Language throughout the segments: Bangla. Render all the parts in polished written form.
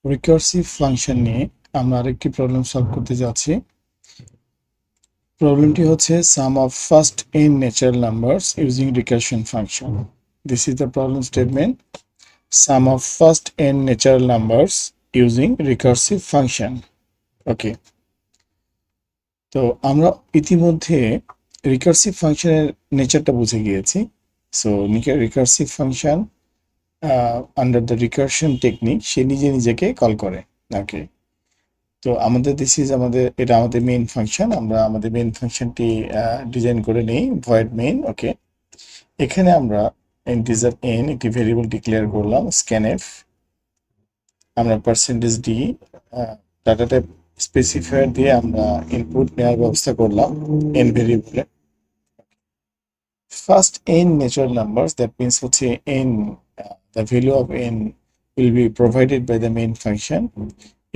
রিকার্সিভ ফাংশন নিয়ে আমরা আরেকটি প্রবলেম সলভ করতে যাচ্ছি। প্রবলেমটি হচ্ছে sum of first n natural numbers using recursion function. This is the problem statement, sum of first n natural numbers using recursive function. Okay, তো আমরা ইতিমধ্যে রিকার্সিভ ফাংশনের নেচারটা বুঝে গিয়েছি। So recursive function under the recursion technique সে নিজে নিজেকে কল করে। ওকে, তো আমাদের এটা আমাদের মেইন ফাংশন। আমরা আমাদের মেইন ফাংশনটি ডিজাইন করে নেই, ভয়েড মেইন। ওকে, এখানে আমরা ইন্টিজার n একটি ভেরিয়েবল ডিক্লেয়ার করলাম, স্ক্যানএফ। আমরা percentage d data type specifier দিয়ে আমরা ইনপুট নেওয়ার ব্যবস্থা করলাম n ভেরিয়েবলে। First n natural numbers, that means হচ্ছে n, the value of n will be provided by the main function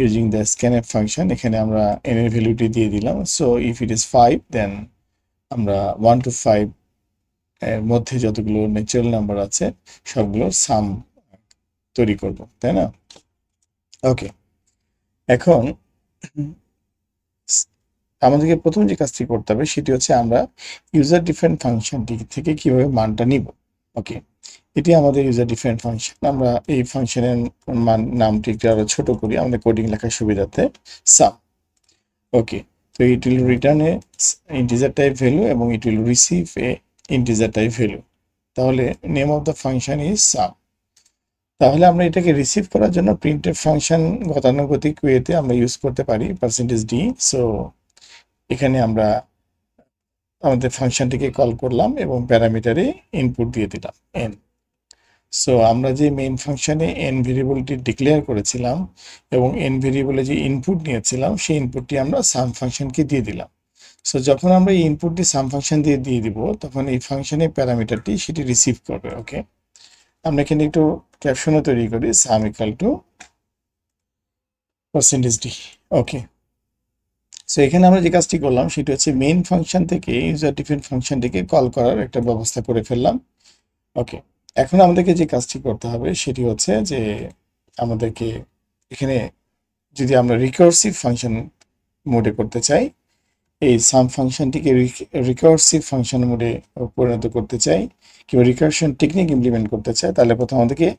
using the scanf function. এখানে আমরা n এর ভ্যালুটি দিয়ে দিলাম। সো ইফ ইট ইজ 5 দেন আমরা 1 to 5 এর মধ্যে যতগুলো ন্যাচারাল নাম্বার আছে সবগুলোর সাম তৈরি করব, তাই না? ওকে, এখন আমাদেরকে প্রথম যে কাজটি করতে হবে সেটি হচ্ছে আমরা ইউজার ডিফারেন্ট ফাংশনটি থেকে কিভাবে মানটা নিব। ওকে, এটি আমাদের ইউজার ডিফারেন্ট ফাংশন। আমরা এই ফাংশনের নামটি একটু আরো ছোট করি আমাদের কোডিং লেখার সুবিধাতে, সাম। ওকে, তো it will return a integer type value এবং it will receive a integer type value. তাহলে name of the function is sum. তাহলে আমরা এটাকে রিসিভ করার জন্য প্রিন্টএফ ফাংশন গতানুগতিক ওয়েতে আমরা ইউজ করতে পারি পার্সেন্টেজ ডি। সো এখানে আমরা আমাদের ফাংশনটিকে কল করলাম এবং প্যারামিটারে ইনপুট দিয়ে দিলাম n। সো আমরা যে মেইন ফাংশনে n ভেরিয়েবলটি ডিক্লেয়ার করেছিলাম এবং n ভেরিয়েবলে যে ইনপুট নিয়েছিলাম সেই ইনপুটটি আমরা সাম ফাংশনকে দিয়ে দিলাম। সো যখন আমরা এই ইনপুটটি সাম ফাংশন দিয়ে দিব তখন এই ফাংশনের প্যারামিটারটি সেটি রিসিভ করবে। ওকে, আমরা এখানে একটু ক্যাপশনও তৈরি করি, সাম equal to percentage D. Okay, so এখানে আমরা যে কাজটি করলাম সেটি হচ্ছে মেইন ফাংশন থেকে ইউজার ডিফারেন্ট ফাংশনটিকে কল করার একটা ব্যবস্থা করে ফেললাম। ওকে, এখন আমাদেরকে যে কাজটি করতে হবে সেটি হচ্ছে যে আমাদেরকে এখানে যদি আমরা রিকার্সিভ ফাংশন মোডে করতে চাই, এই সাম ফাংশনটিকে রিকার্সিভ ফাংশন মোডে পরিণত করতে চাই কিংবা রিকারশন টেকনিক ইমপ্লিমেন্ট করতে চাই, তাহলে প্রথম আমাদেরকে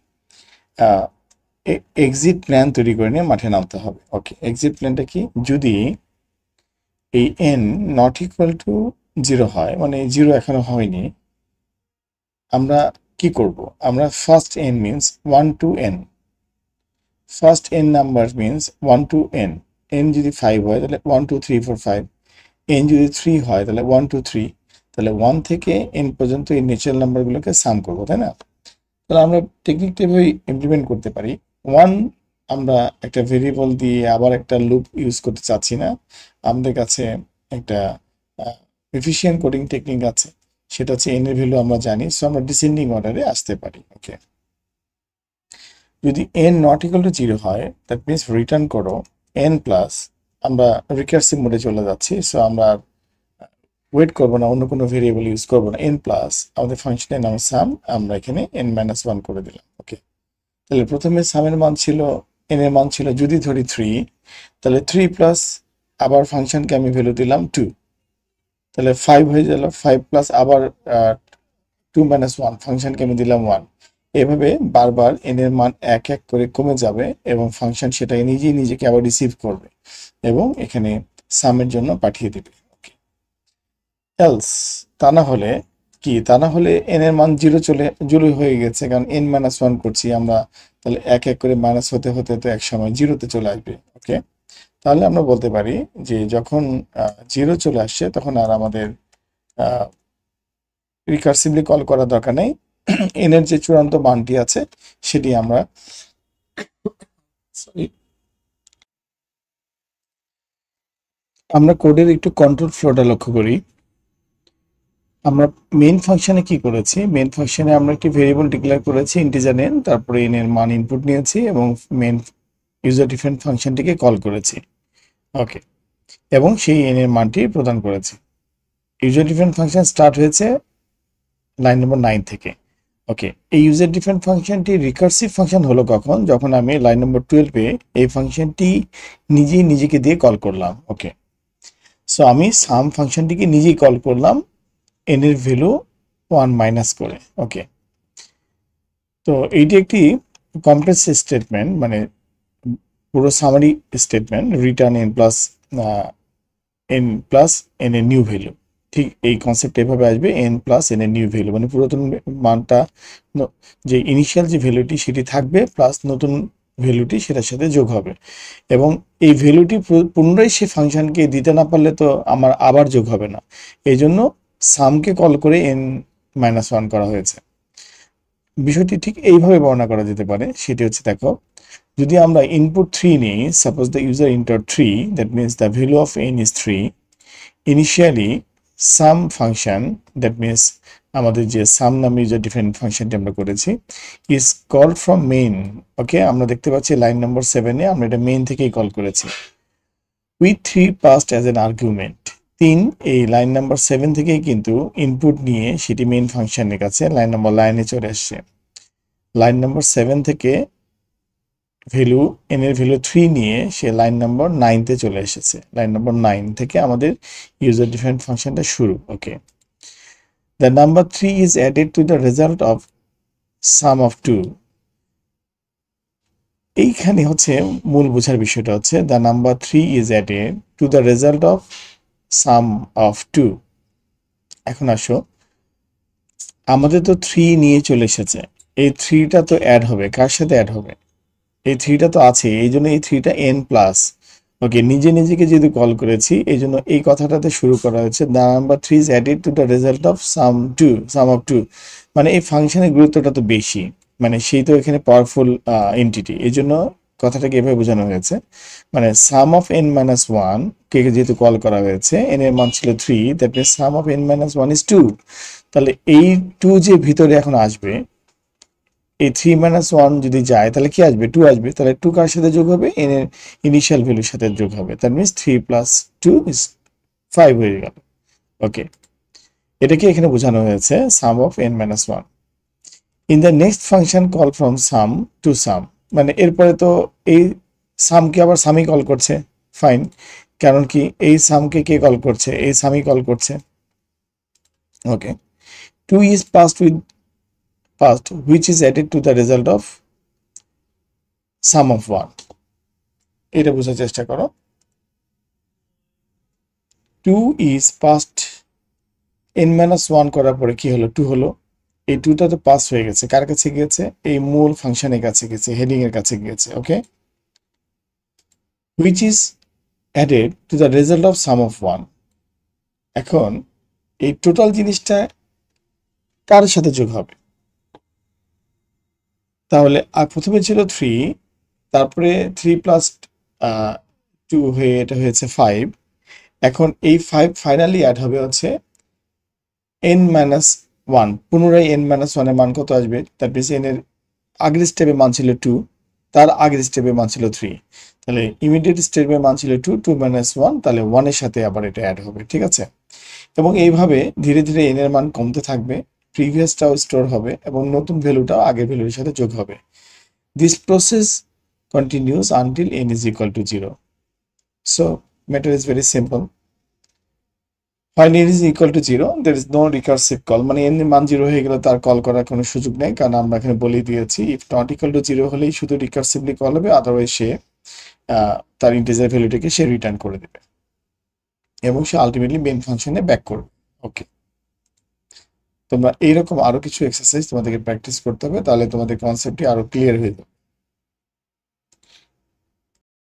এক্সিট প্ল্যান তৈরি করে নিয়ে মাঠে নামতে হবে। ওকে, এক্সিট প্ল্যানটা কি? যদি এই n নট ইকুয়াল টু 0 হয়, মানে 0 এখনো হয়নি, আমরা কি করব? আমরা first n means 1 to n, first n number means 1 to n। n যদি 5 হয় তাহলে 1 2 3 4 5, n যদি 3 হয় তাহলে 1 2 3, তাহলে 1 থেকে n পর্যন্ত এই ন্যাচারাল নাম্বারগুলোকে সাম করব, তাই না? তাহলে আমরা টেকনিকটা এভাবে ইমপ্লিমেন্ট করতে পারি। 1 আমরা একটা ভেরিয়েবল দিয়ে আবার একটা লুপ ইউজ করতে চাচ্ছি না, আমাদের কাছে একটা এফিশিয়েন্ট কোডিং টেকনিক আছে, সেটা হচ্ছে n এর ভ্যালু আমরা জানি। সো আমরা ডিসেন্ডিং অর্ডারে আসতে পারি। ওকে, যদি n নট ইকুয়াল টু 0 হয় দ্যাট মিনস রিটার্ন করো n প্লাস, আমরা রিকার্সিভ মোডে চলে যাচ্ছি। সো আমরা ওয়েট করবো না, অন্য কোনো ভেরিয়েবল ইউজ করবো না, n প্লাস আমাদের ফাংশনের নাম সাম, আমরা এখানে n মাইনাস 1 করে দিলাম। ওকে, তাহলে প্রথমে সামের মান ছিল, n এর মান ছিল যদি ধরি 3, তাহলে 3 প্লাস আবার ফাংশনকে আমি ভ্যালু দিলাম 2, তাহলে 5 হয়ে গেল। 5 প্লাস আবার 2 মাইনাস 1 ফাংশনকে আমি দিলাম 1। এভাবে বারবার n এর মান এক এক করে কমে যাবে এবং ফাংশন সেটাকে নিজেই নিজেকে আবার রিসিভ করবে এবং এখানে সামের জন্য পাঠিয়ে দেবে। ওকে, এলস তা না হলে কি? তা না হলে n এর মান 0 হয়ে গেছে, কারণ n মাইনাস 1 করছি আমরা, তাহলে এক এক করে মাইনাস হতে হতে তো এক সময় 0-তে চলে আসবে। ওকে, তাহলে আমরা বলতে পারি যে যখন 0 চলে আসছে তখন আর আমাদের রিকার্সিভলি কল করার দরকার নেই। n এর যে চূড়ান্ত মানটি আছে সেটি আমরা কোডের একটু কন্ট্রোল ফ্লোটা লক্ষ্য করি। আমরা মেইন ফাংশনে কি করেছি? মেইন ফাংশনে আমরা একটি ভেরিয়েবল ডিক্লেয়ার করেছি ইন্টিজার n, তারপরে n এর মান ইনপুট নিয়েছি এবং মেইন ইউজার ডিফারেন্ট ফাংশনটিকে কল করেছি। ওকে, এবং সেই n এর মানটি প্রদান করেছি। ইউজার ডিফারেন্ট ফাংশন স্টার্ট হয়েছে লাইন নম্বর 9 থেকে। ওকে, এই ইউজার ডিফারেন্ট ফাংশনটি রিকার্সিভ ফাংশন হলো কখন, যখন আমি লাইন নম্বর 12-এ এই ফাংশনটি নিজেই নিজেকে দিয়ে কল করলাম। ওকে, সো আমি সাম ফাংশনটিকে নিজেই কল করলাম এন এর ভ্যালু 1 মাইনাস করে। ওকে, তো এইটি একটি কমপ্লেক্স স্টেটমেন্ট, মানে পুরো summary statement, return N plus N এর নিউ ভ্যালু। ঠিক এই কনসেপ্ট এভাবে আসবে, এন প্লাস এন এর নিউ ভ্যালু, মানে পুরাতন মানটা যে ইনিশিয়াল যে ভ্যালুটি সেটি থাকবে, প্লাস নতুন ভ্যালুটি সেটার সাথে যোগ হবে, এবং এই ভ্যালুটি পুনরায় সে ফাংশনকে দিতে না পারলে তো আমার আবার যোগ হবে না, এই জন্য সামকে কল করে এন মাইনাস ওয়ান করা হয়েছে। বিষয়টি ঠিক এইভাবে বর্ণনা করা যেতে পারে, সেটি হচ্ছে দেখো, যদি আমরা ইনপুট 3 নিই, suppose the user inter 3, that means the value of N is 3, initially some function, that means আমাদের যে সাম নামে ইউজার ডিফারেন্ট ফাংশনটি আমরা করেছি, ইজ কল ফ্রম মেইন। ওকে, আমরা দেখতে পাচ্ছি লাইন নম্বর 7-এ আমরা এটা মেইন থেকেই কল করেছি। With 3 past as an argument, 3 এই লাইন নাম্বার 7 থেকেই কিন্তু ইনপুট নিয়ে সেটি মেইন ফাংশনের কাছে লাইনে চলে আসছে। লাইন নাম্বার 7 থেকে ভ্যালু এন এর ভ্যালু 3 নিয়ে সে লাইন নাম্বার 9-তে চলে এসেছে। লাইন নাম্বার 9 থেকে আমাদের ইউজার ডিফারেন্ট ফাংশনটা শুরু। Okay, the number 3 is added to the result of sum of 2। এইখানে হচ্ছে মূল বোঝার বিষয়টা হচ্ছে, the number 3 is added to the result of sum of 2। এখন আসো, আমাদের তো 3 নিয়ে চলে এসেছে, এই 3টা তো অ্যাড হবে, কার সাথে অ্যাড হবে? এই 3টা তো আছে, এই জন্য এই 3টা এন প্লাস। ওকে, নিজে নিজেকে যেহেতু কল করেছি, এই জন্য এই কথাটাতে শুরু করা হয়েছে, the number 3 is added to the result of sum of 2। মানে এই ফাংশনের গুরুত্বটা তো বেশি, মানে সেই তো এখানে পাওয়ারফুল এন্টিটি, এই জন্য কথাটাকে এভাবে বোঝানো হয়েছে। মানে সাম অফ এন মাইনাস ওয়ান কে যেহেতু কল করা হয়েছে, এন এর মান ছিল 3, that means some of N minus one is 2। তাহলে এই 2 যে ভিতরে এখন আসবে, এই 3 মাইনাস 1 যদি যায় তাহলে কি আসবে? 2 আসবে। তাহলে 2 কার সাথে যোগ হবে? এন এর ইনিশিয়াল ভ্যালুর সাথে যোগ হবে। দ্যাট মিনস 3 প্লাস 2 ইজ 5 হয়ে গেল। ওকে, এটাকে এখানে বোঝানো হয়েছে sum of N minus 1। In the next function call from sum to sum, মানে এরপরে তো এই সামকে আবার সামই কল করছে। ফাইন, কারণ কি এই সামকে কে কল করছে? এই সামই কল করছে। ওকে, 2 is passed which is added to the result of sum of 1। এটা বোঝার চেষ্টা করো। 2 is passed n minus 1 করার পরে কি হলো? 2 হলো। এই 2টা তো পাস হয়ে গেছে, কার কাছে গিয়েছে? এই মূল ফাংশনের কাছে গেছে, হেডিং এর কাছে গিয়েছে। ওকে, which is added to the result of sum of 1। এখন এই টোটাল জিনিসটা কার সাথে যোগ হবে? তাহলে প্রথমে ছিল 3, তারপরে 3 প্লাস 2 হয়ে এটা হয়েছে 5। এখন এই 5 ফাইনালি অ্যাড হবে হচ্ছে n মাইনাস 1। পুনরায় n মাইনাস 1 এর মান কত আসবে? তার পিছনে n এর আগের স্টেপে মান ছিল 2, তার আগের স্টেপে মান ছিল 3। তাহলে ইমিডিয়েট স্টেপে মান ছিল 2, 2 মাইনাস 1, তাহলে 1 এর সাথে আবার এটা অ্যাড হবে। ঠিক আছে, এবং এইভাবে ধীরে ধীরে n এর মান কমতে থাকবে, প্রিভিয়াসটাও স্টোর হবে এবং নতুন ভ্যালুটাও আগের ভ্যালুর সাথে যোগ হবে। This process continues until n is equal to 0. So matter is very simple. When n is equal to 0, there is no recursive call, মানে n এর মান 0 হয়ে গেলে তার কল করার কোনো সুযোগ নেই, কারণ আমরা এখানে বলে দিয়েছি if not equal to 0 হলেই শুধু রিকার্সিভলি কল হবে, আদারওয়াইজ সে তার ইন্টিজার ভ্যালুটাকে সে রিটার্ন করে দেবে এবং সে আলটিমেটলি মেইন ফাংশনে ব্যাক করবে। ওকে, তোমরা এইরকম আরো কিছু এক্সারসাইজ তোমাদেরকে প্র্যাকটিস করতে হবে, তাহলে তোমাদের কনসেপ্টটি আরো ক্লিয়ার হয়ে যাবে।